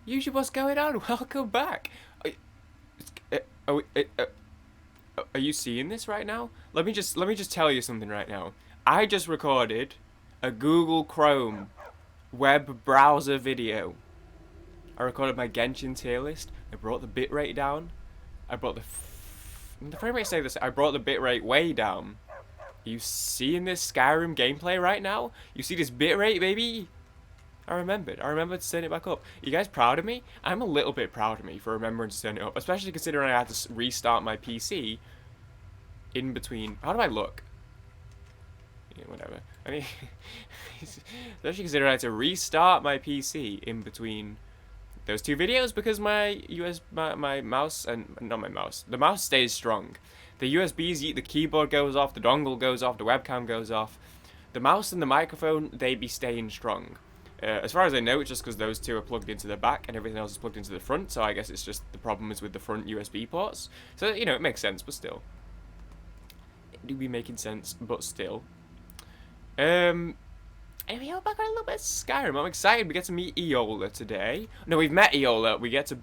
Usually, what's going on? Welcome back. Uh, Are, are you seeing this right now? Let me just tell you something right now. I just recorded a Google Chrome web browser video. I recorded my Genshin tier list. I brought the bitrate down. I brought the frame rate say this. I brought the bitrate way down. Are you seeing this Skyrim gameplay right now? You see this bitrate, baby? I remembered. I remembered to turn it back up. Are you guys proud of me? I'm a little bit proud of me for remembering to turn it up, especially considering I had to restart my PC in between. How do I look? Yeah, whatever. I mean, especially considering I had to restart my PC in between those two videos because my mouse and not my mouse, the mouse stays strong. The USBs eat, the keyboard goes off, the dongle goes off, the webcam goes off. The mouse and the microphone, they be staying strong. As far as I know, it's just because those two are plugged into the back and everything else is plugged into the front, so I guess it's just the problem is with the front USB ports. So, you know, it makes sense, but still. It do be making sense, but still. Anyway, we're back on a little bit of Skyrim. I'm excited. We get to meet Eola today. No, we've met Eola. We get to...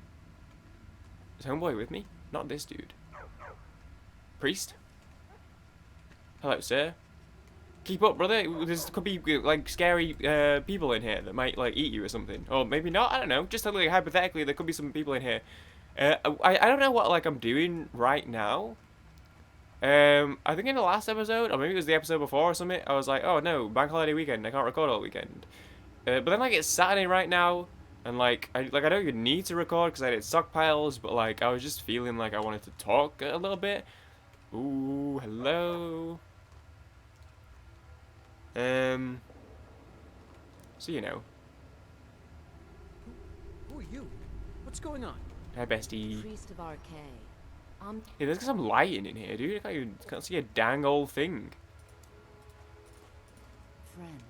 Is Homeboy with me? Not this dude. Priest? Hello, sir. Keep up, brother. There could be like scary people in here that might like eat you or something, or maybe not. I don't know. Just like hypothetically, there could be some people in here. I don't know what like I'm doing right now. I think in the last episode, or maybe it was the episode before or something, I was like, oh no, bank holiday weekend. I can't record all weekend. But then like it's Saturday right now, and like I don't even need to record because I did stockpiles, but like I was just feeling like I wanted to talk a little bit. Ooh, hello. So you know. Who are you? What's going on? Hi, bestie. Priest of Archay. Hey, there's some lighting in here, dude. Can't see a dang old thing. Friend.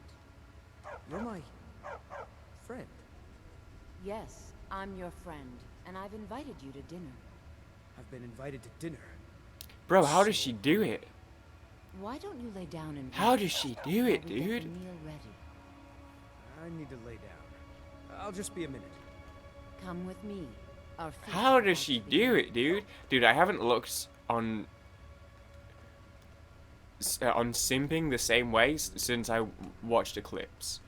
You're my friend. Yes, I'm your friend, and I've invited you to dinner. I've been invited to dinner. Bro, how does she do it? Why don't you lay down and How rest does she do while it, we get the dude? meal ready? I need to lay down. I'll just be a minute. Come with me. Our feast How is does about she to do begin. it, dude? Dude, I haven't looked on simping the same way since I watched Eclipse.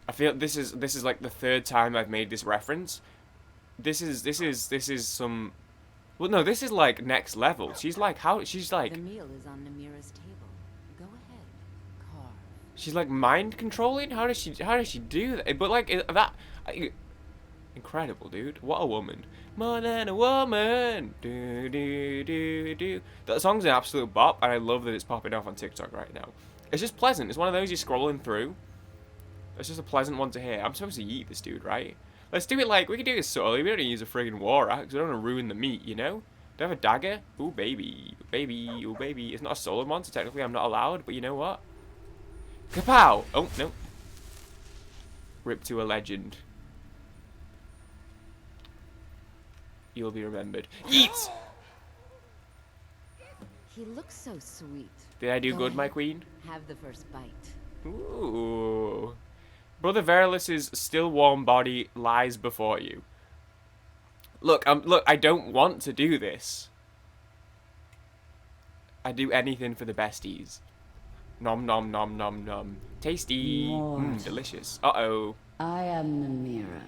I feel this is like the third time I've made this reference. This is some. Well, no, this is like next level. She's like The meal is on Namira's table. Go ahead, carve. she's like mind controlling. How does she do that? But like that. Incredible, dude. What a woman. More than a woman. Do, do, do, do. That song's an absolute bop, and I love that it's popping off on TikTok right now. It's just pleasant. It's one of those you're scrolling through. It's just a pleasant one to hear. I'm supposed to eat this dude, right? Let's do it like, we can do this subtly. We don't need to use a friggin' war axe. We don't want to ruin the meat, you know? Do I have a dagger? Ooh, baby. Baby. Ooh, baby. It's not a solar monster. Technically, I'm not allowed, but you know what? Kapow! Oh, no. Rip to a legend. You'll be remembered. Eat! He looks so sweet. Did I do Go good, my ahead, queen? Have the first bite. Ooh. Brother Verilus's still warm body lies before you. Look, I don't want to do this. I do anything for the besties. Nom nom nom nom nom. Tasty. Mmm, delicious. Uh-oh. I am Namira,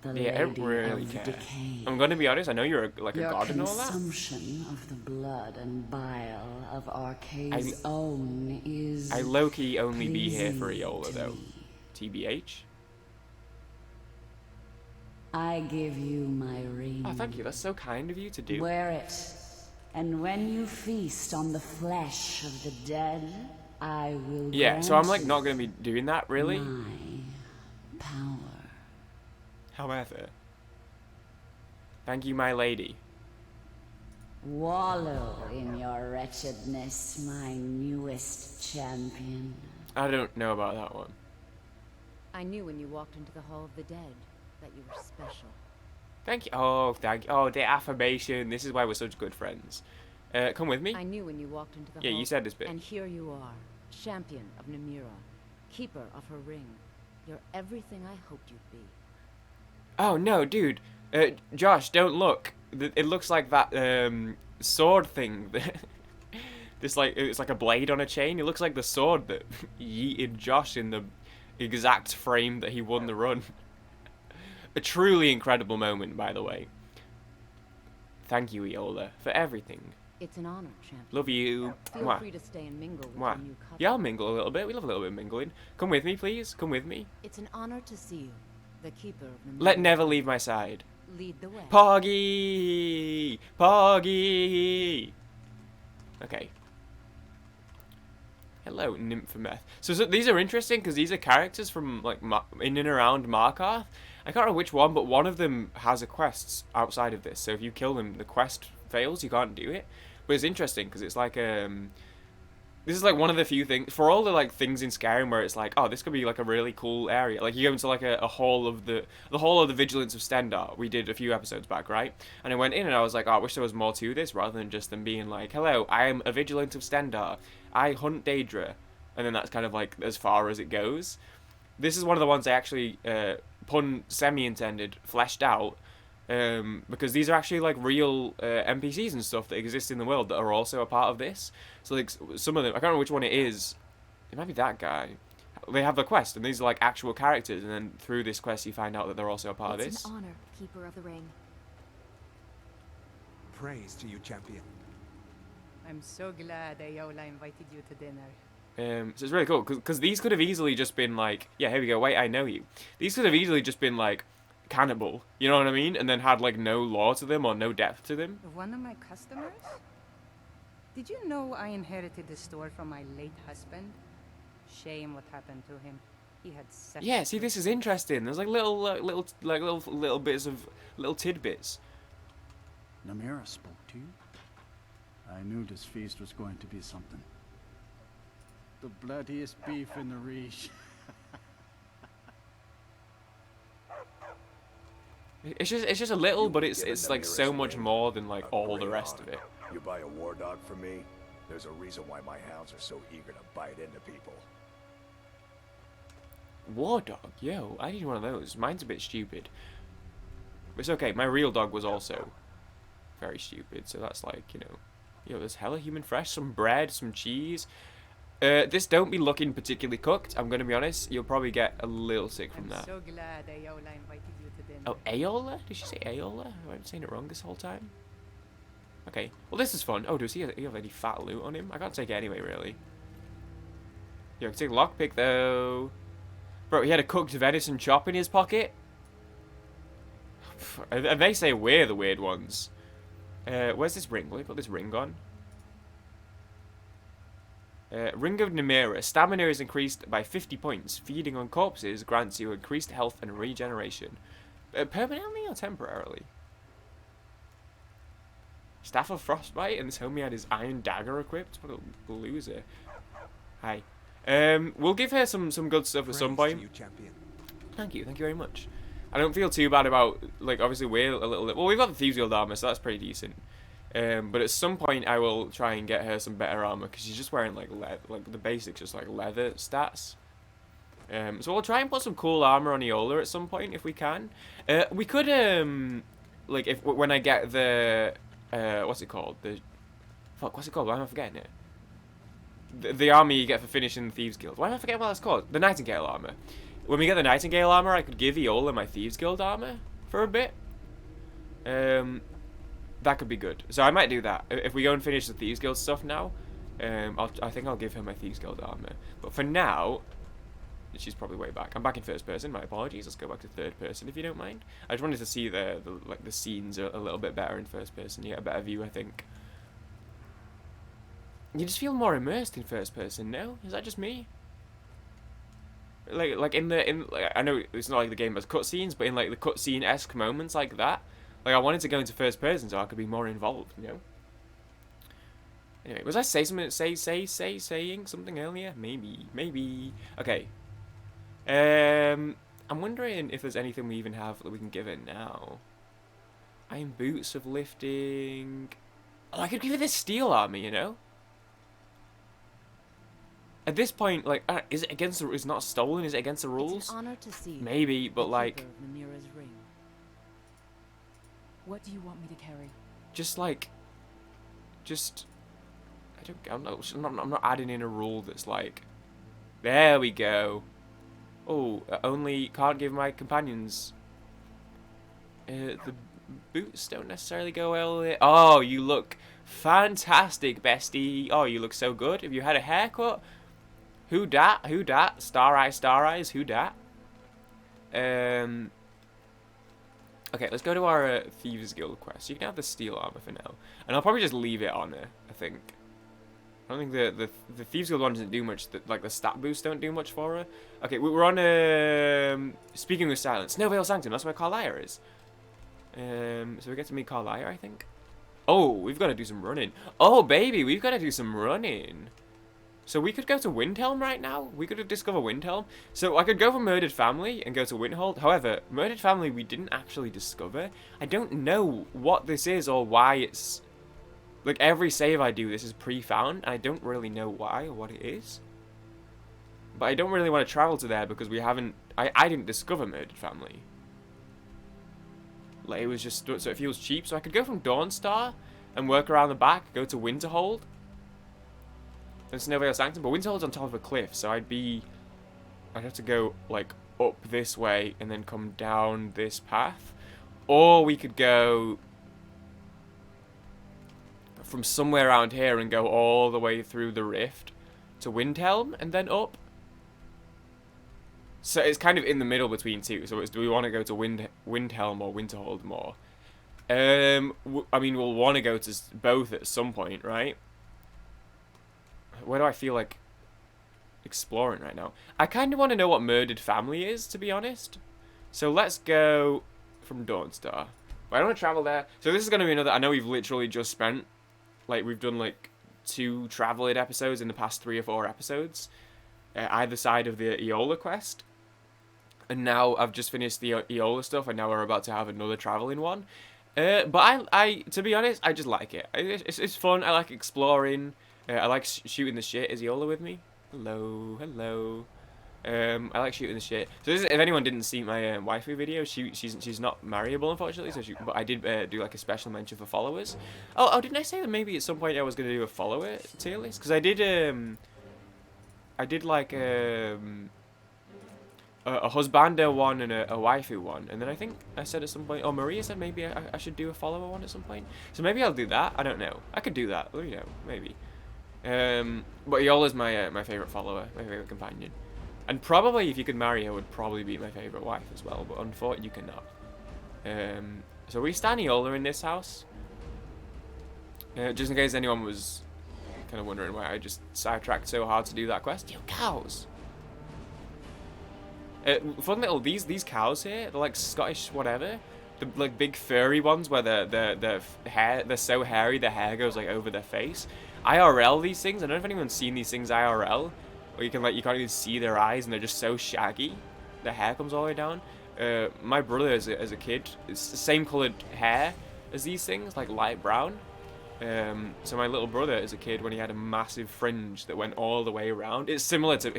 the Yeah, I lady don't really of the care. decay. I'm gonna be honest, I know you're like a Your god and all that. consumption of the blood and bile of Arcay's own is I low-key only be here for pleasing Eola, to though. me. TBH. I give you my ring. Oh, thank you. That's so kind of you to do. Wear it, and when you feast on the flesh of the dead, I will Yeah, so I'm like grant not gonna be doing that, really. my power. However, thank you, my lady. Wallow in your wretchedness, my newest champion. I don't know about that one. I knew when you walked into the Hall of the Dead that you were special. Thank you. Oh, thank you. Oh, the affirmation. This is why we're such good friends. Come with me. I knew when you walked into the Yeah, hall. you said this bit. And here you are, champion of Namira, keeper of her ring. You're everything I hoped you'd be. Oh no, dude. Josh, don't look. It looks like that sword thing. This like it's like a blade on a chain. It looks like the sword that yeeted Josh in the exact frame that he won the run. A truly incredible moment, by the way. Thank you, Iola, for everything. It's an honor, champion. Love you. Feel Mwah. free to stay and mingle with Mwah. your new cousin. Yeah, I'll mingle a little bit. We love a little bit of mingling. Come with me, please. Come with me. It's an honor to see you, the keeper of the Let mirror. never leave my side. Lead the way. Poggy! Poggy! Okay. Hello, Nymphometh. So these are interesting because these are characters from like in and around Markarth. I can't remember which one, but one of them has a quest outside of this. So if you kill them, the quest fails. You can't do it. But it's interesting because it's like this is like one of the few things for all the like things in Skyrim where it's like, oh, this could be like a really cool area. Like you go into like a hall of the hall of the Vigilance of Stendar. We did a few episodes back, right? And I went in and I was like, oh, I wish there was more to this rather than just them being like, hello, I am a Vigilant of Stendar. I hunt Daedra, and then that's kind of like as far as it goes. This is one of the ones I actually pun semi-intended fleshed out. Because these are actually like real NPCs and stuff that exist in the world that are also a part of this. So like some of them, I can't remember which one it is. It might be that guy. They have a quest, and these are like actual characters, and then through this quest you find out that they're also a part of this. It's an honor, Keeper of the Ring. Praise to you, champion. I'm so glad Ayola invited you to dinner. So it's really cool because these could have easily just been like, yeah, here we go. Wait, I know you. These could have easily just been like cannibal, you know what I mean, and then had like no lore to them or no depth to them. One of my customers? Did you know I inherited the store from my late husband? Shame what happened to him. He had sex. Yeah, see, this is interesting. There's like little bits of little tidbits. Namira spoke to you? I knew this feast was going to be something. The bloodiest beef in the Reach. It's just a little, but it's like so much more than like all the rest of it. You buy a war dog for me? There's a reason why my hounds are so eager to bite into people. War dog, yo, I need one of those. Mine's a bit stupid. But it's okay. My real dog was also very stupid, so that's like, you know, yo, there's hella human fresh, some bread, some cheese. This don't be looking particularly cooked. I'm gonna be honest. You'll probably get a little sick from that. I'm so glad Ayola invited you to dinner. Oh, Ayola? Did she say Ayola? Have I been saying it wrong this whole time? Okay. Well, this is fun. Oh, does he have any fat loot on him? I can't take it anyway, really. Yo, I can take a lockpick, though. Bro, he had a cooked venison chop in his pocket? And they say we're the weird ones. Where's this ring? Will we put this ring on? Ring of Namira. Stamina is increased by 50 points. Feeding on corpses grants you increased health and regeneration. Permanently or temporarily? Staff of Frostbite, and this homie had his iron dagger equipped. What a loser. Hi. We'll give her some good stuff at some point. You, champion. Thank you very much. I don't feel too bad about, like, obviously we're a little bit, well, we've got the Thieves Guild armor, so that's pretty decent. But at some point I will try and get her some better armor, because she's just wearing, like, the basics, just, like, leather stats. So we'll try and put some cool armor on Iola at some point, if we can. We could, like, when I get the, what's it called? What's it called? Why am I forgetting it? The armor you get for finishing the Thieves Guild. Why am I forgetting what it's called? The Nightingale armor. When we get the Nightingale armor, I could give Iola my Thieves Guild armor for a bit. That could be good. So I might do that. If we go and finish the Thieves Guild stuff now, I think I'll give her my Thieves Guild armor. But for now, she's probably way back. I'm back in first person. My apologies. Let's go back to third person if you don't mind. I just wanted to see the scenes a little bit better in first person. You get a better view, I think. You just feel more immersed in first person, no? Is that just me? Like I know it's not like the game has cutscenes, but in like the cutscene-esque moments like that, like I wanted to go into first person so I could be more involved, you know. Anyway, was I saying something earlier? Maybe. Okay. I'm wondering if there's anything we even have that we can give it now. Iron boots of lifting. Oh, I could give it this steel armor, you know. At this point, like, is it against the? It's not stolen. Is it against the rules? It's an honor to see you, Maybe, but the like, keeper of Namira's ring. What do you want me to carry? Just like, I'm not adding in a rule that's like, there we go. Oh, only can't give my companions. The boots don't necessarily go well with it. Oh, you look fantastic, bestie. Oh, you look so good. Have you had a haircut? Who dat? Who dat? Star eyes, who dat? Okay, let's go to our Thieves Guild quest. You can have the steel armor for now. And I'll probably just leave it on her, I think. I don't think the Thieves Guild one doesn't do much. Like, the stat boosts don't do much for her. Okay, we're on, Speaking with Silence. No Veil Sanctum, that's where Carlia is. So we get to meet Carlia, I think. Oh, we've got to do some running. Oh, baby, we've got to do some running. So we could go to Windhelm right now. We could discover Windhelm. So I could go for Murdered Family and go to Winterhold. However, Murdered Family we didn't actually discover. I don't know what this is or why it's... Like, every save I do, this is pre-found. I don't really know why or what it is. But I don't really want to travel to there because we haven't... I didn't discover Murdered Family. Like, it was just... So it feels cheap. So I could go from Dawnstar and work around the back, go to Winterhold. Then Snowvale Sanctum. But Winterhold's on top of a cliff, so I'd have to go, like, up this way and then come down this path. Or we could go from somewhere around here and go all the way through the rift to Windhelm and then up. So it's kind of in the middle between two. So it's, do we want to go to Windhelm or Winterhold more? I mean, we'll want to go to both at some point, right? Where do I feel like exploring right now? I kind of want to know what Murdered Family is, to be honest. So let's go from Dawnstar. But I don't want to travel there. So this is going to be another... I know we've literally just spent... Like, we've done, like, 2 Traveled episodes in the past 3 or 4 episodes. Either side of the Eola quest. And now I've just finished the Eola stuff, and now we're about to have another traveling one. But I to be honest, I just like it. It's fun. I like exploring. I like shooting the shit. Is Eola with me? Hello, hello. I like shooting the shit. So this is, if anyone didn't see my waifu video, she's not marryable, unfortunately. So but I did do like a special mention for followers. Oh, didn't I say that maybe at some point I was gonna do a follower tier list? Because I did like a husbando one and a waifu one, and then I think I said at some point, or Maria said maybe I should do a follower one at some point. So maybe I'll do that. I don't know. I could do that. You know, maybe. But Eola's my my favorite follower, my favorite companion, and probably if you could marry her, would probably be my favorite wife as well. But unfortunately, you cannot. So we stand Eola in this house. Just in case anyone was kind of wondering why I just sidetracked so hard to do that quest. Yo, cows. Fun little these cows here. They're like Scottish whatever. The like big furry ones where their hair, they're so hairy their hair goes like over their face. IRL these things. I don't know if anyone's seen these things IRL, where you can't even see their eyes and they're just so shaggy. Their hair comes all the way down. My brother as a kid, it's the same coloured hair as these things, like light brown. So my little brother as a kid, when he had a massive fringe that went all the way around, his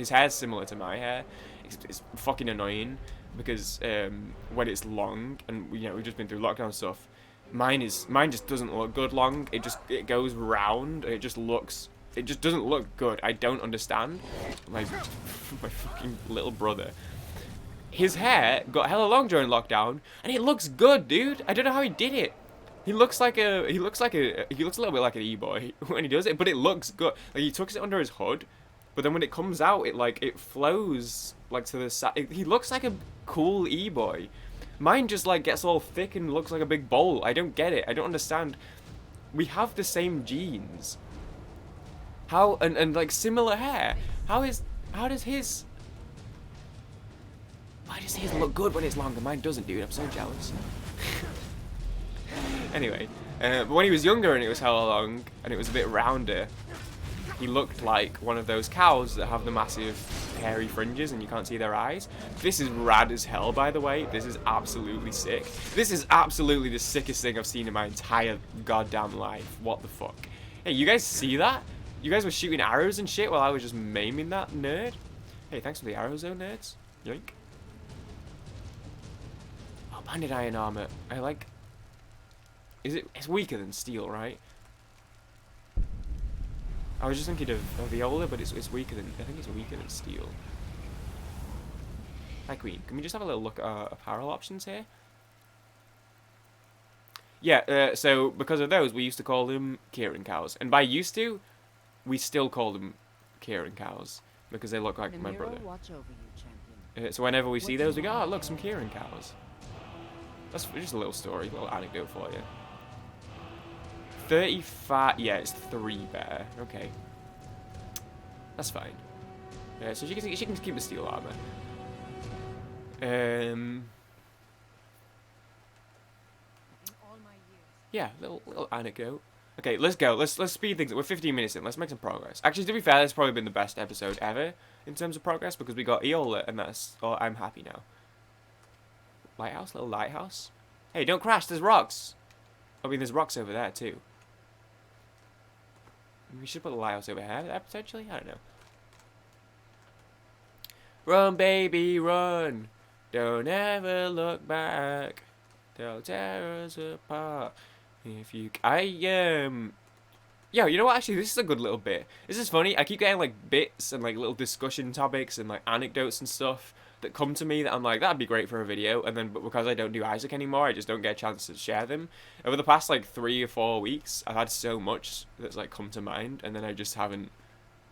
hair's similar to my hair. It's fucking annoying because when it's long, and you know we've just been through lockdown stuff, mine just doesn't look good long. It goes round. It just doesn't look good. I don't understand. My fucking little brother. His hair got hella long during lockdown, and it looks good, dude. I don't know how he did it. He looks a little bit like an e-boy when he does it, but it looks good. Like he tucks it under his hood, but then when it comes out, it flows like to the side. He looks like a cool e-boy. Mine just like gets all thick and looks like a big bowl. I don't get it. I don't understand. We have the same genes. How and like similar hair. Why does his look good when it's long and mine doesn't, dude? I'm so jealous. Anyway, but when he was younger and it was hella long and it was a bit rounder, he looked like one of those cows that have the massive hairy fringes and you can't see their eyes. This is rad as hell, by the way. This is absolutely sick. This is absolutely the sickest thing I've seen in my entire goddamn life. What the fuck? Hey, you guys see that? You guys were shooting arrows and shit while I was just maiming that nerd? Hey, thanks for the arrows though, nerds. Yoink. Oh, banded iron armor. I like Is it? It's weaker than steel, right? I was just thinking of Viola, but it's weaker than. I think it's weaker than steel. Hi, Queen. Can we just have a little look at our apparel options here? Yeah. So because of those, we used to call them Kieran cows, and by used to, we still call them Kieran cows because they look like my Namira, brother. watch over you, champion. So whenever we see those, we go, oh, look, some Kieran cows. That's just a little story, a little anecdote for you. 35, yeah, it's 3 better. Okay. That's fine. Yeah, so she can keep the steel armor. Yeah, little anecdote. Okay, let's go. Let's speed things up. We're 15 minutes in. Let's make some progress. Actually, to be fair, that's probably been the best episode ever in terms of progress because we got Eola, and that's. Oh, I'm happy now. Lighthouse, little lighthouse. Hey, don't crash. There's rocks. I mean, there's rocks over there too. We should put the lighthouse over here, potentially. I don't know. Run, baby, run. Don't ever look back. They'll tear us apart. If you... Yo, you know what? Actually, this is a good little bit. This is funny. I keep getting, like, bits and, like, little discussion topics and, like, anecdotes and stuff that come to me that I'm like, that'd be great for a video. And then, but because I don't do Isaac anymore, I just don't get a chance to share them. Over the past, like, 3 or 4 weeks, I've had so much that's, like, come to mind. And then I just haven't,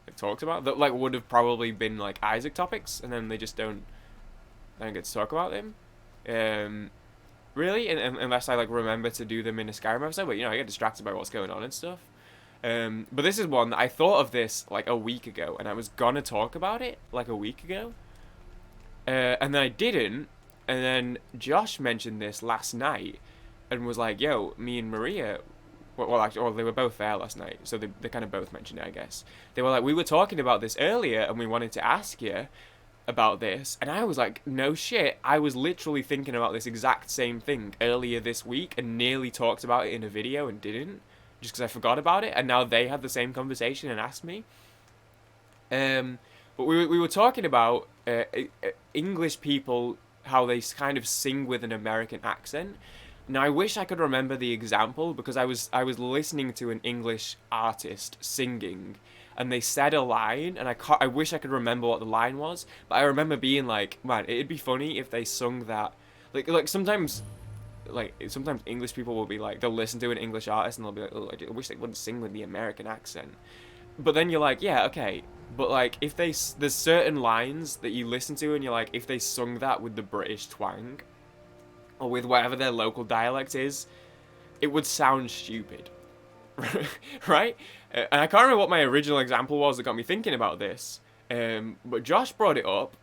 like, talked about. That, like, would have probably been, like, Isaac topics. And then they just don't get to talk about them. Really? Unless I, like, remember to do them in a Skyrim episode. But, you know, I get distracted by what's going on and stuff. But this is one that I thought of this, like, a week ago. And I was gonna talk about it, like, a week ago. And then I didn't. And then Josh mentioned this last night. And was like, yo, me and Maria... Well, actually, they were both there last night. So they kind of both mentioned it, I guess. They were like, we were talking about this earlier. And we wanted to ask you about this, and I was like, no shit, I was literally thinking about this exact same thing earlier this week and nearly talked about it in a video and didn't, just because I forgot about it, and now they had the same conversation and asked me. But we were talking about English people, how they kind of sing with an American accent. Now I wish I could remember the example, because I was listening to an English artist singing, and they said a line, and I wish I could remember what the line was, but I remember being like, man, it'd be funny if they sung that, like sometimes English people will be like, they'll listen to an English artist and they'll be like, oh, I wish they wouldn't sing with the American accent, but then you're like, yeah, okay, but like, if there's certain lines that you listen to and you're like, if they sung that with the British twang, or with whatever their local dialect is, it would sound stupid. Right? And I can't remember what my original example was that got me thinking about this. But Josh brought it up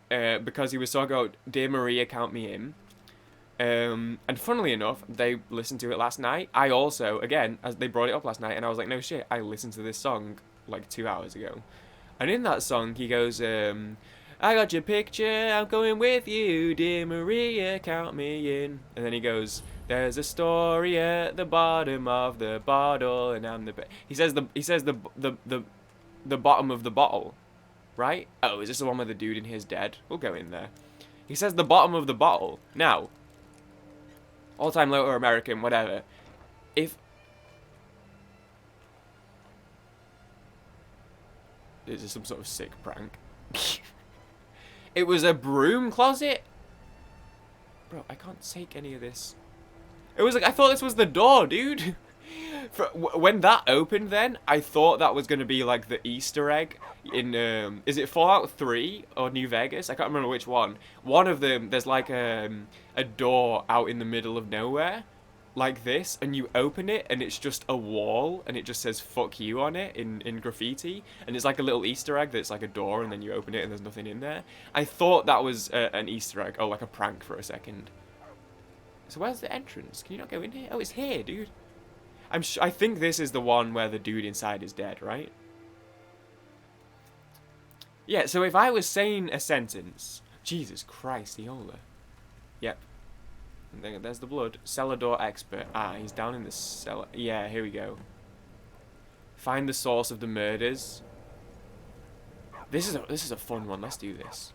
because he was talking about Dear Maria, Count Me In. And funnily enough, they listened to it last night. I also, again, as they brought it up last night, and I was like, no shit, I listened to this song like 2 hours ago. And in that song, he goes, I got your picture, I'm going with you, dear Maria, count me in. And then he goes, there's a story at the bottom of the bottle, and I'm the he says the bottom of the bottle, right? Oh, is this the one where the dude in his dead? We'll go in there. He says the bottom of the bottle. Now, all-time low or American, whatever. If this is some sort of sick prank. It was a broom closet? Bro, I can't take any of this. It was like, I thought this was the door, dude. When that opened then, I thought that was going to be like the Easter egg in, is it Fallout 3 or New Vegas? I can't remember which one. One of them, there's like a door out in the middle of nowhere, like this, and you open it and it's just a wall and it just says fuck you on it in graffiti, and it's like a little Easter egg that's like a door, and then you open it and there's nothing in there. I thought that was an Easter egg, or like a prank for a second. So where's the entrance? Can you not go in here? Oh, it's here, dude. I think this is the one where the dude inside is dead, right? Yeah, so if I was saying a sentence... Jesus Christ, Eola. Yep. And there's the blood. Cellar door expert. Ah, he's down in the cellar. Yeah, here we go. Find the source of the murders. This is a fun one. Let's do this.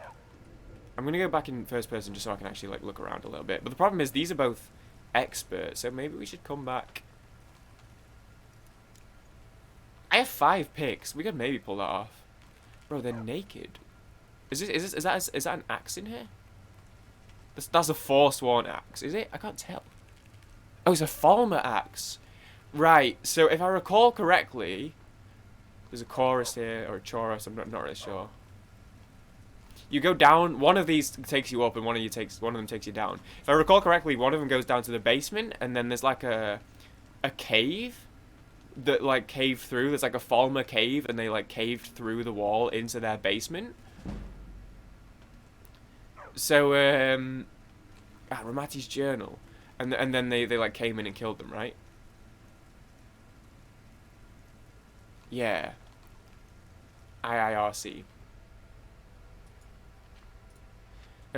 I'm gonna go back in first person just so I can actually like look around a little bit. But the problem is these are both expert, so maybe we should come back. I have 5 picks. We could maybe pull that off. Bro, they're naked. Is that an axe in here? That's a forsworn axe, is it? I can't tell. Oh, it's a Falmer axe. Right, so if I recall correctly, there's a chorus here, or a chorus, I'm not really sure. You go down, one of these takes you up and one of them takes you down. If I recall correctly, one of them goes down to the basement, and then there's like a cave that like caved through. There's like a Falmer cave, and they like caved through the wall into their basement. So, Ramati's journal. And then they like came in and killed them, right? Yeah. IIRC.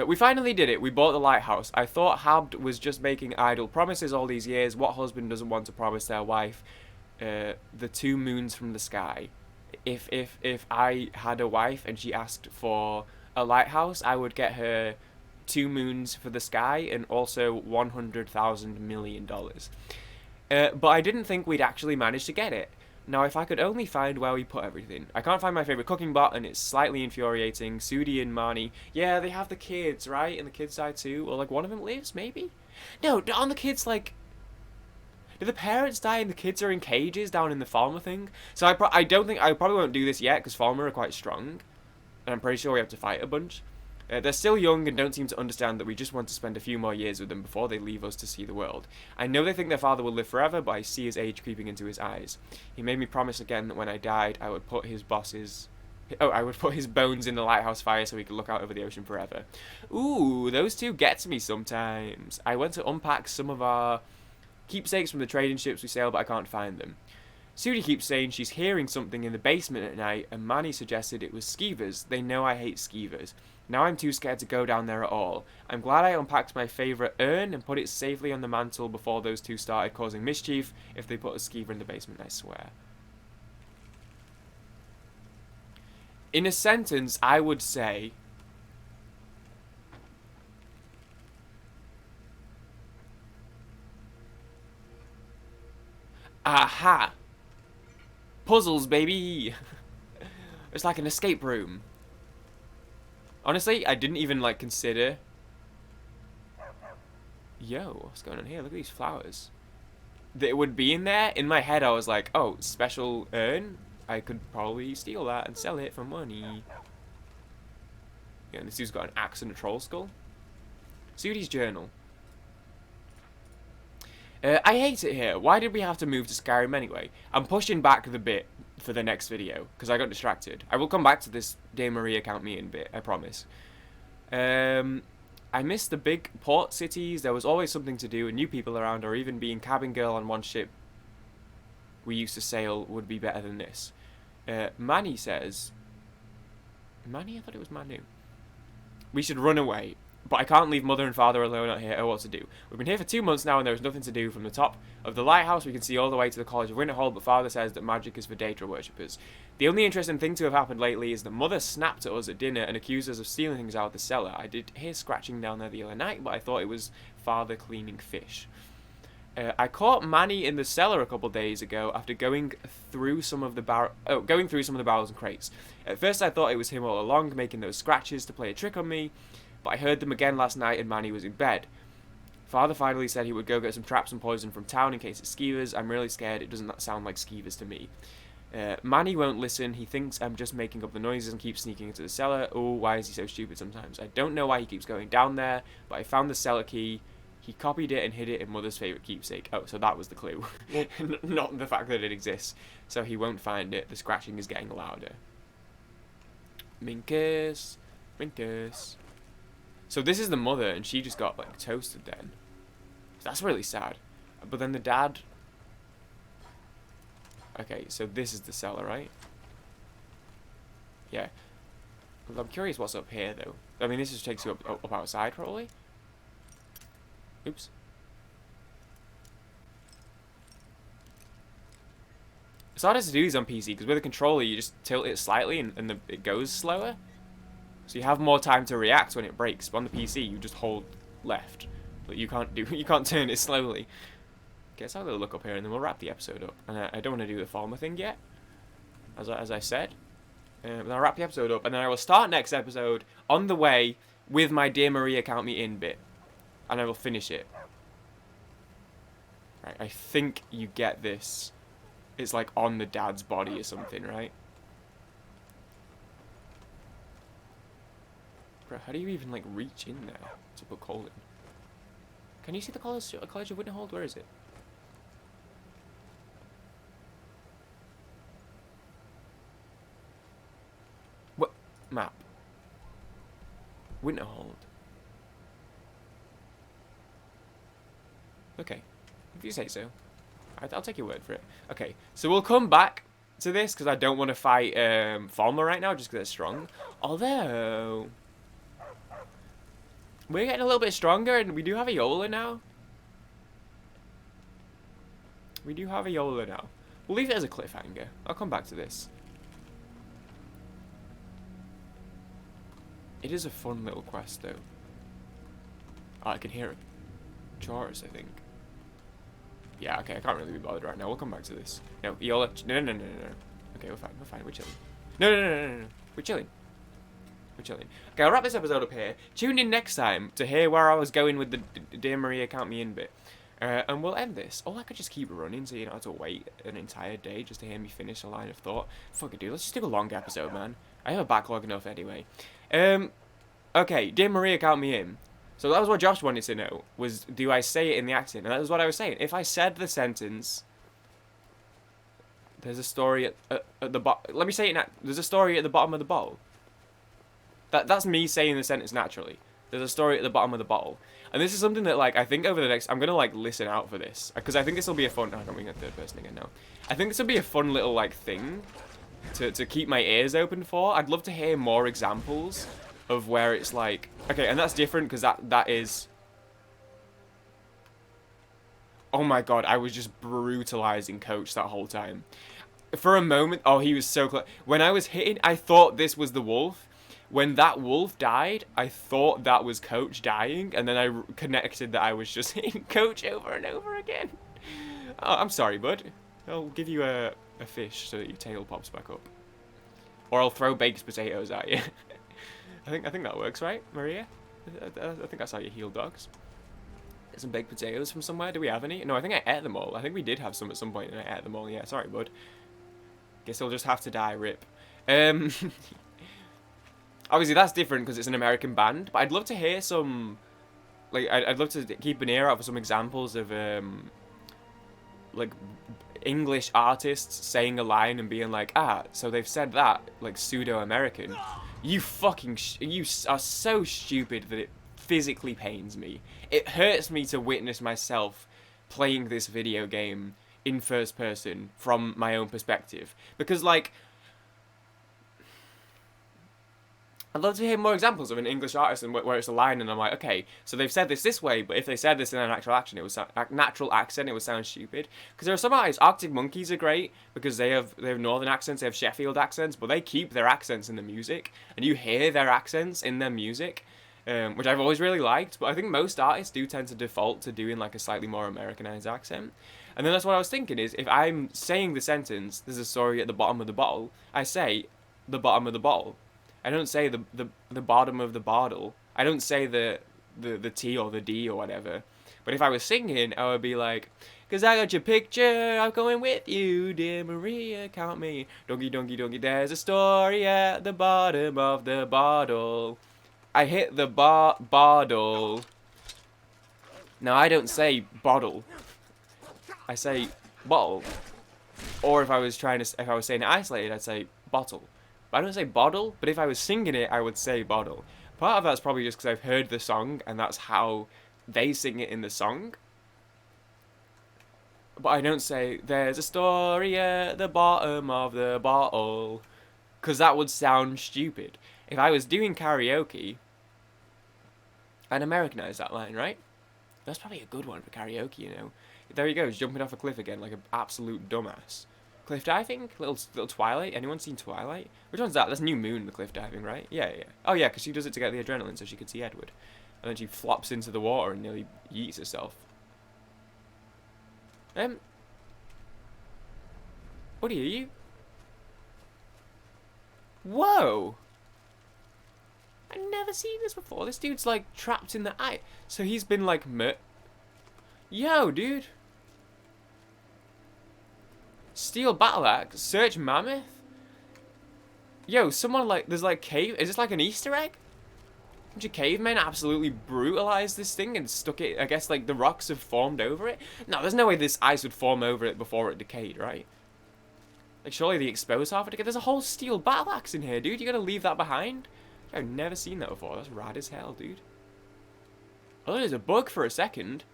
We finally did it. We bought the lighthouse. I thought Habd was just making idle promises all these years. What husband doesn't want to promise their wife the 2 moons from the sky? If I had a wife and she asked for a lighthouse, I would get her 2 moons for the sky and also $100,000 million. But I didn't think we'd actually manage to get it. Now, if I could only find where we put everything. I can't find my favourite cooking bot, and it's slightly infuriating. Sudi and Marnie. Yeah, they have the kids, right? And the kids die too. Or, like, one of them lives, maybe? No, aren't the kids, like... Do the parents die and the kids are in cages down in the Falmer thing? So I probably won't do this yet, because Falmer are quite strong. And I'm pretty sure we have to fight a bunch. They're still young and don't seem to understand that we just want to spend a few more years with them before they leave us to see the world. I know they think their father will live forever, but I see his age creeping into his eyes. He made me promise again that when I died, I would put his bones in the lighthouse fire so we could look out over the ocean forever. Ooh, those two get to me sometimes. I went to unpack some of our keepsakes from the trading ships we sail, but I can't find them. Sudi keeps saying she's hearing something in the basement at night, and Manny suggested it was skeevers. They know I hate skeevers. Now I'm too scared to go down there at all. I'm glad I unpacked my favourite urn and put it safely on the mantle before those two started causing mischief. If they put a skeever in the basement, I swear. In a sentence, I would say... Aha! Puzzles, baby! It's like an escape room. Honestly, I didn't even, like, consider... Yo, what's going on here? Look at these flowers. That it would be in there. In my head, I was like, oh, special urn? I could probably steal that and sell it for money. Yeah, and this dude's got an axe and a troll skull. Sudi's journal. I hate it here. Why did we have to move to Skyrim anyway? I'm pushing back the bit for the next video, because I got distracted. I will come back to this De Maria count me in bit, I promise. I miss the big port cities. There was always something to do and new people around, or even being cabin girl on one ship we used to sail would be better than this. Manny says... Manny? I thought it was Manu. We should run away. But I can't leave mother and father alone out here. Oh, what to do? We've been here for 2 months now and there is nothing to do. From the top of the lighthouse we can see all the way to the College of Winterhold, but father says that magic is for Daedra worshippers. The only interesting thing to have happened lately is that mother snapped at us at dinner and accused us of stealing things out of the cellar. I did hear scratching down there the other night, but I thought it was father cleaning fish. I caught Manny in the cellar a couple days ago after going through some of the barrels and crates. At first I thought it was him all along, making those scratches to play a trick on me, but I heard them again last night and Manny was in bed. Father finally said he would go get some traps and poison from town in case it's skeevers. I'm really scared. It doesn't sound like skeevers to me. Manny won't listen. He thinks I'm just making up the noises and keeps sneaking into the cellar. Oh, why is he so stupid sometimes? I don't know why he keeps going down there, but I found the cellar key. He copied it and hid it in Mother's favourite keepsake. Oh, so that was the clue. Not the fact that it exists. So he won't find it. The scratching is getting louder. Minkus. Minkus. So this is the mother, and she just got, like, toasted then. That's really sad. But then the dad... Okay, so this is the cellar, right? Yeah. Well, I'm curious what's up here, though. I mean, this just takes you up outside, probably? Oops. It's hardest to do these on PC, because with a controller, you just tilt it slightly, and it goes slower. So you have more time to react when it breaks. But on the PC, you just hold left. but you can't do you can't turn it slowly. Okay, let's have a little look up here, and then we'll wrap the episode up. And I don't want to do the farmer thing yet, as I said. Then I'll wrap the episode up, and then I will start next episode on the way with my Dear Maria Count Me In bit, and I will finish it. Right, I think you get this. It's like on the dad's body or something, right? Bro, how do you even like reach in there to put coal in? Can you see the College of Winterhold? Where is it? What map? Winterhold. Okay, if you say so. I'll take your word for it. Okay, so we'll come back to this because I don't want to fight Falmer right now just because they're strong. Although we're getting a little bit stronger, and we do have a Yola now. We do have a Yola now. We'll leave it as a cliffhanger. I'll come back to this. It is a fun little quest, though. Oh, I can hear it. Chorus, I think. Yeah, okay, I can't really be bothered right now. We'll come back to this. No, Yola. No. Okay, we're fine. We're fine. We're chilling. No. We're chilling. We're chilling. Okay, I'll wrap this episode up here. Tune in next time to hear where I was going with the Dear Maria Count Me In bit. And we'll end this. Or I could just keep running so you don't have to wait an entire day just to hear me finish a line of thought. Fuck it, dude. Let's just do a long episode, man. I have a backlog enough anyway. Okay, Dear Maria Count Me In. So that was what Josh wanted to know, was do I say it in the accent? And that was what I was saying. If I said the sentence, there's a story at the bottom. Let me say it. There's a story at the bottom of the bottle. That's me saying the sentence naturally. There's a story at the bottom of the bottle. And this is something that, like, I think over the next... I'm going to, like, listen out for this. Because I think this will be a fun... I'm going to third person again now. I think this will be a fun little, like, thing to keep my ears open for. I'd love to hear more examples of where it's, like... Okay, and that's different because that is... Oh, my God. I was just brutalizing Coach that whole time. For a moment... Oh, he was so close. When I was hitting, I thought this was the wolf. When that wolf died, I thought that was Coach dying, and then I connected that I was just hitting Coach over and over again. Oh, I'm sorry, bud. I'll give you a fish so that your tail pops back up. Or I'll throw baked potatoes at you. I think that works, right, Maria? I think that's how you heal dogs. Get some baked potatoes from somewhere. Do we have any? No, I think I ate them all. I think we did have some at some point, and I ate them all. Yeah, sorry, bud. Guess I'll just have to die, rip. Obviously, that's different because it's an American band, but I'd love to hear some... Like, I'd love to keep an ear out for some examples of, like, English artists saying a line and being like, ah, so they've said that, like, pseudo-American. You fucking... you are so stupid that it physically pains me. It hurts me to witness myself playing this video game in first person from my own perspective. Because, like... I'd love to hear more examples of an English artist and where it's a line and I'm like, okay, so they've said this way, but if they said this in an actual accent, it would sound stupid. Because there are some artists, Arctic Monkeys are great because they have northern accents, they have Sheffield accents, but they keep their accents in the music, and you hear their accents in their music, which I've always really liked. But I think most artists do tend to default to doing like a slightly more Americanized accent. And then that's what I was thinking is, if I'm saying the sentence, there's a story at the bottom of the bottle, I say the bottom of the bottle. I don't say the bottom of the bottle. I don't say the T or the D or whatever. But if I was singing, I would be like, 'cause I got your picture, I'm going with you, dear Maria, count me. Donkey, donkey, donkey, there's a story at the bottom of the bottle. I hit the bottle. Now, I don't say bottle. I say bottle. Or if I was saying it isolated, I'd say bottle. I don't say bottle, but if I was singing it, I would say bottle. Part of that's probably just because I've heard the song, and that's how they sing it in the song. But I don't say, there's a story at the bottom of the bottle, because that would sound stupid. If I was doing karaoke, I'd Americanize that line, right? That's probably a good one for karaoke, you know. There he goes, jumping off a cliff again like an absolute dumbass. Cliff diving? Little Twilight? Anyone seen Twilight? Which one's that? That's New Moon, the cliff diving, right? Yeah. Oh yeah, because she does it to get the adrenaline so she could see Edward. and then she flops into the water and nearly yeets herself. Buddy, are you? Whoa! I've never seen this before. This dude's like trapped in the eye. So he's been like Yo, dude. Steel battle axe. Search mammoth. Yo, someone like there's like cave. Is this like an Easter egg? A bunch of cavemen absolutely brutalized this thing and stuck it. I guess like the rocks have formed over it. No, there's no way this ice would form over it before it decayed, right? Like surely the exposed half of it. There's a whole steel battle axe in here, dude. You gotta leave that behind. I've never seen that before. That's rad as hell, dude. I thought it was a bug for a second.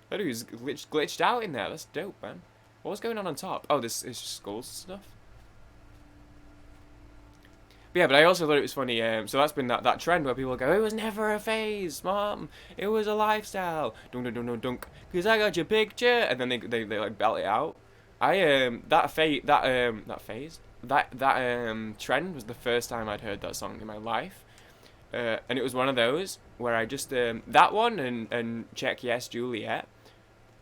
I thought he was glitched out in there. That's dope, man. What was going on top? Oh, this is skulls and stuff. But yeah, but I also thought it was funny. So that's been that trend where people go, "It was never a phase, mom. It was a lifestyle." Dunk, dunk, dunk, dunk, dunk. Because I got your picture, and then they like belt it out. That trend was the first time I'd heard that song in my life, and it was one of those where I just that one and Check Yes Juliet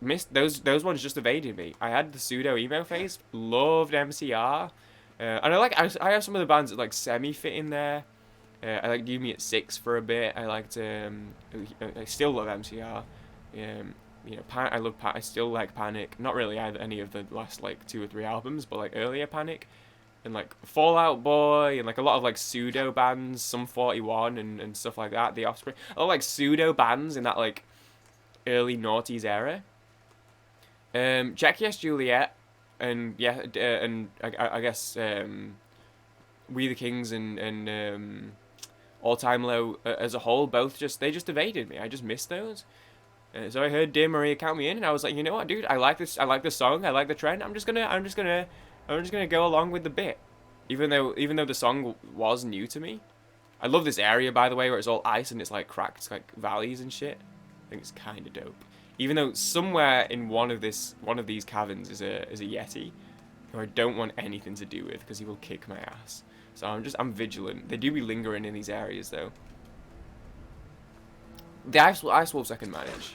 missed those ones, just evaded me. I had the pseudo emo phase, loved MCR, and I have some of the bands that like semi fit in there. I liked Do Me at 6 for a bit. I liked I still love MCR. You know, I still like Panic. Not really any of the last like 2 or 3 albums, but like earlier Panic, and like Fall Out Boy, and like a lot of like pseudo bands, some 41 and stuff like that. The Offspring, a lot of like pseudo bands in that like early noughties era. Check Yes Juliet, and yeah, and I guess We the Kings and All Time Low as a whole, both they just evaded me. I just missed those. So I heard Dear Maria Count Me In, and I was like, you know what, dude, I like this song, I like the trend. I'm just gonna go along with the bit, even though the song was new to me. I love this area, by the way, where it's all ice and it's like cracked like valleys and shit. I think it's kind of dope. Even though somewhere in one of these caverns is a Yeti, who I don't want anything to do with because he will kick my ass. So I'm vigilant. They do be lingering in these areas though. The ice wolves I can manage.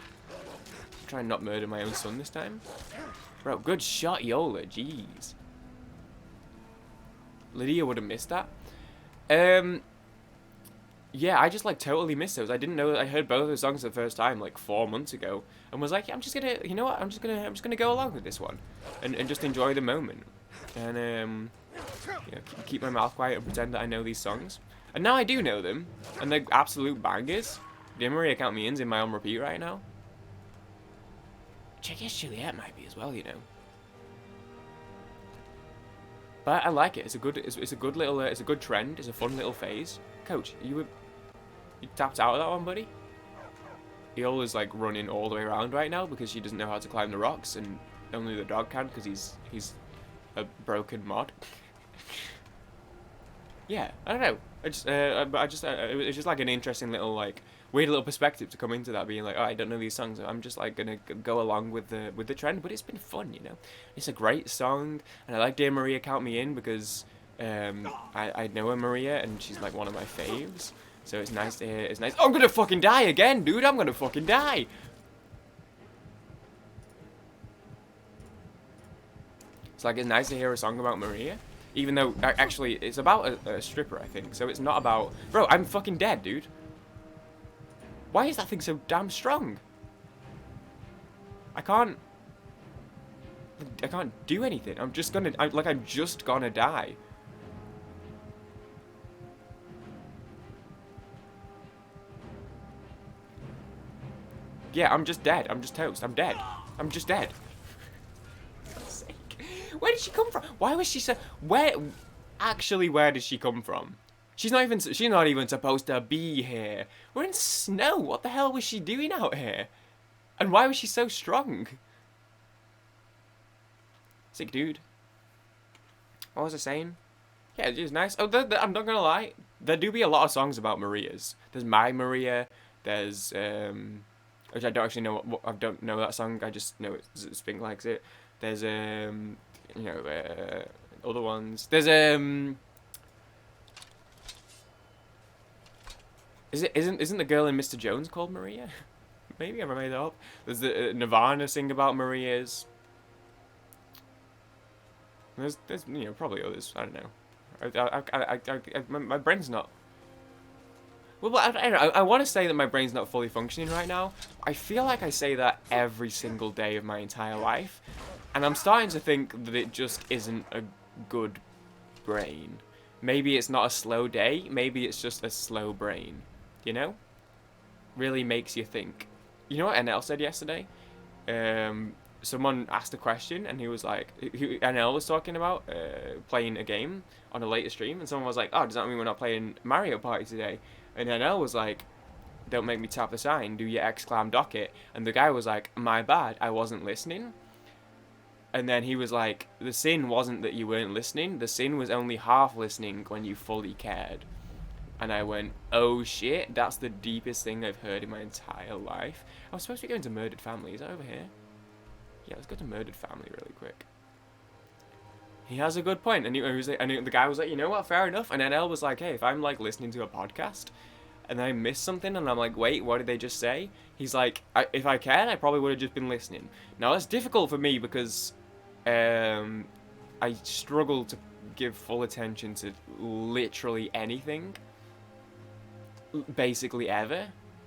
Try and not murder my own son this time. Bro, good shot, Yola. Jeez. Lydia would have missed that. Yeah, I just like totally missed those. I didn't know that I heard both of those songs the first time like 4 months ago, and was like, yeah, I'm just gonna, you know what? I'm just gonna go along with this one, and just enjoy the moment, and you know, keep my mouth quiet and pretend that I know these songs. And now I do know them, and they're absolute bangers. Dear Maria Count Me In's in my on repeat right now. Check Yes Juliet might be as well, you know. But I like it. It's a good little it's a good trend. It's a fun little phase. Coach, you tapped out of that one, buddy? Iola's like running all the way around right now because she doesn't know how to climb the rocks, and only the dog can because he's a broken mod. Yeah, I don't know. It was just like an interesting little like weird little perspective to come into that, being like, oh, I don't know these songs. I'm just like gonna go along with the trend, but it's been fun, you know. It's a great song, and I like Dear Maria Count Me In because I know her Maria, and she's like one of my faves. So it's nice to hear. It's nice. Oh, I'm gonna fucking die again, dude. I'm gonna fucking die. It's like it's nice to hear a song about Maria. Even though, actually, it's about a stripper, I think. So it's not about... Bro, I'm fucking dead, dude. Why is that thing so damn strong? I can't do anything. I'm just gonna... I'm just gonna die. Yeah, I'm just dead. I'm just toast. I'm dead. I'm just dead. Where did she come from? Why was she so... Where did she come from? She's not even supposed to be here. We're in snow. What the hell was she doing out here? And why was she so strong? Sick dude. What was I saying? Yeah, it was nice. Oh, I'm not gonna lie. There do be a lot of songs about Marias. There's My Maria. There's which I don't actually know. I don't know that song. I just know Spink likes it. There's you know, other ones. There's Isn't the girl in Mr. Jones called Maria? Maybe I made that up. There's the Nirvana sing about Marias. There's you know, probably others. I don't know. My brain's not. Well, I don't know. I want to say that my brain's not fully functioning right now. I feel like I say that every single day of my entire life, and I'm starting to think that it just isn't a good brain. Maybe it's not a slow day. Maybe it's just a slow brain. You know? Really makes you think. You know what NL said yesterday? Someone asked a question, and he was like, NL was talking about playing a game on a later stream, and someone was like, oh, does that mean we're not playing Mario Party today? And NL was like, don't make me tap the sign, do your exclam docket. And the guy was like, my bad, I wasn't listening. And then he was like, the sin wasn't that you weren't listening, the sin was only half listening when you fully cared. And I went, oh shit, that's the deepest thing I've heard in my entire life. I was supposed to be going to Murdered Family, is that over here? Yeah, let's go to Murdered Family really quick. He has a good point, and the guy was like, you know what, fair enough. And NL was like, hey, if I'm like listening to a podcast, and then I miss something, and I'm like, wait, what did they just say? He's like, if I cared, I probably would have just been listening. Now that's difficult for me because I struggle to give full attention to literally anything. Basically ever.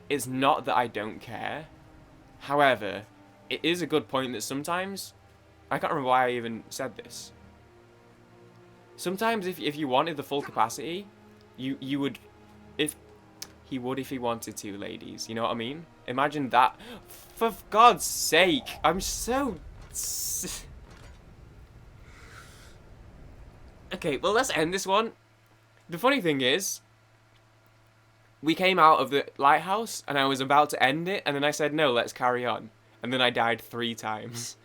It's not that I don't care. However, it is a good point that sometimes, I can't remember why I even said this. Sometimes if you wanted the full capacity, you would, if he wanted to, ladies. You know what I mean? Imagine that. For God's sake, I'm so... Okay, well, let's end this one. The funny thing is, we came out of the lighthouse, and I was about to end it, and then I said, no, let's carry on. And then I died 3 times.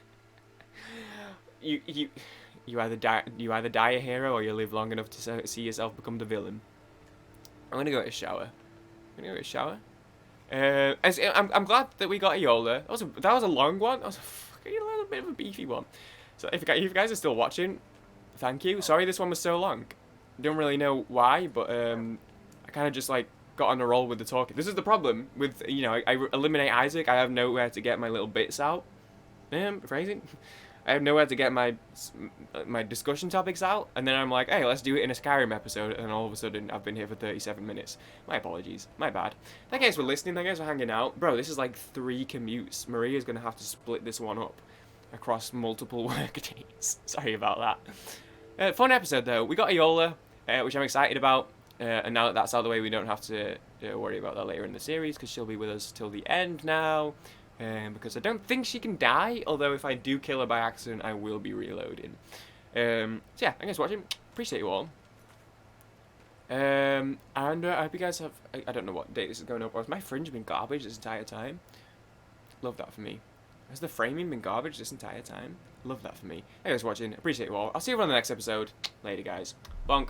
You either die a hero, or you live long enough to see yourself become the villain. I'm gonna go get a shower. I'm glad that we got a Yola. That was a long one. That was a little bit of a beefy one. So if you guys are still watching, thank you. Sorry this one was so long. Don't really know why, but I kind of just like got on a roll with the talking. This is the problem with, you know, I eliminate Isaac. I have nowhere to get my little bits out. Phrasing. I have nowhere to get my discussion topics out, and then I'm like, hey, let's do it in a Skyrim episode, and all of a sudden I've been here for 37 minutes. My apologies. My bad. Thank you guys for listening. Thank you guys for hanging out. Bro, this is like 3 commutes. Maria's going to have to split this one up across multiple work days. Sorry about that. Fun episode, though. We got Iola, which I'm excited about, and now that that's out of the way, we don't have to worry about that later in the series, because she'll be with us till the end now. Because I don't think she can die, although if I do kill her by accident, I will be reloading. So yeah, thanks for watching. Appreciate you all. And I hope you guys have... I don't know what date this is going up. Has my fringe been garbage this entire time? Love that for me. Has the framing been garbage this entire time? Love that for me. Thanks for watching. Appreciate you all. I'll see you on the next episode. Later, guys. Bonk.